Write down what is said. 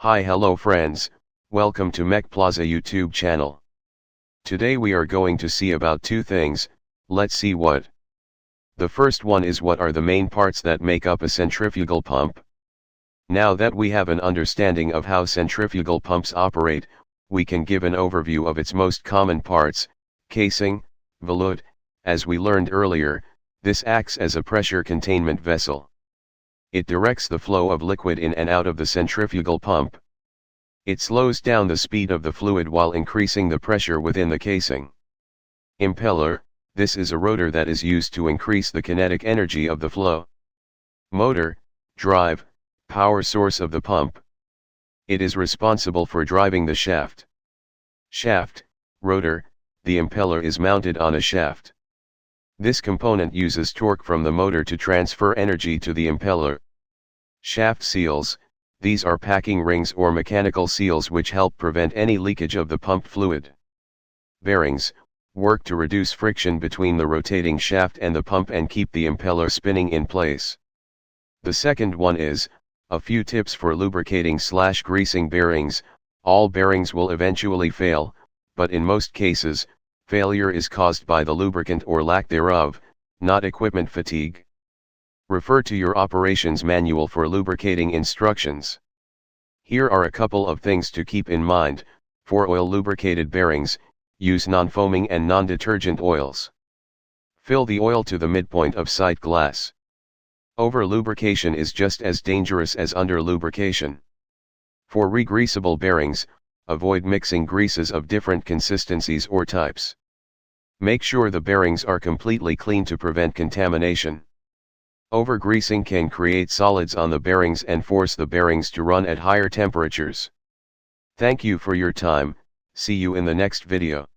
Hello friends, welcome to Mech Plaza YouTube channel. Today we are going to see about two things. Let's see what. The first one is what are the main parts that make up a centrifugal pump. Now that we have an understanding of how centrifugal pumps operate, we can give an overview of its most common parts. Casing, volute. As we learned earlier, this acts as a pressure containment vessel. It directs the flow of liquid in and out of the centrifugal pump. It slows down the speed of the fluid while increasing the pressure within the casing. Impeller, this is a rotor that is used to increase the kinetic energy of the flow. Motor, drive, power source of the pump. It is responsible for driving the shaft. Shaft, rotor, the impeller is mounted on a shaft. This component uses torque from the motor to transfer energy to the impeller. Shaft seals, these are packing rings or mechanical seals which help prevent any leakage of the pump fluid. Bearings, work to reduce friction between the rotating shaft and the pump and keep the impeller spinning in place. The second one is, a few tips for lubricating/greasing bearings. All bearings will eventually fail, but in most cases, failure is caused by the lubricant or lack thereof, not equipment fatigue. Refer to your operations manual for lubricating instructions. Here are a couple of things to keep in mind. For oil lubricated bearings, use non-foaming and non-detergent oils. Fill the oil to the midpoint of sight glass. Over-lubrication is just as dangerous as under-lubrication. For regreasable bearings, avoid mixing greases of different consistencies or types. Make sure the bearings are completely clean to prevent contamination. Overgreasing can create solids on the bearings and force the bearings to run at higher temperatures. Thank you for your time, see you in the next video.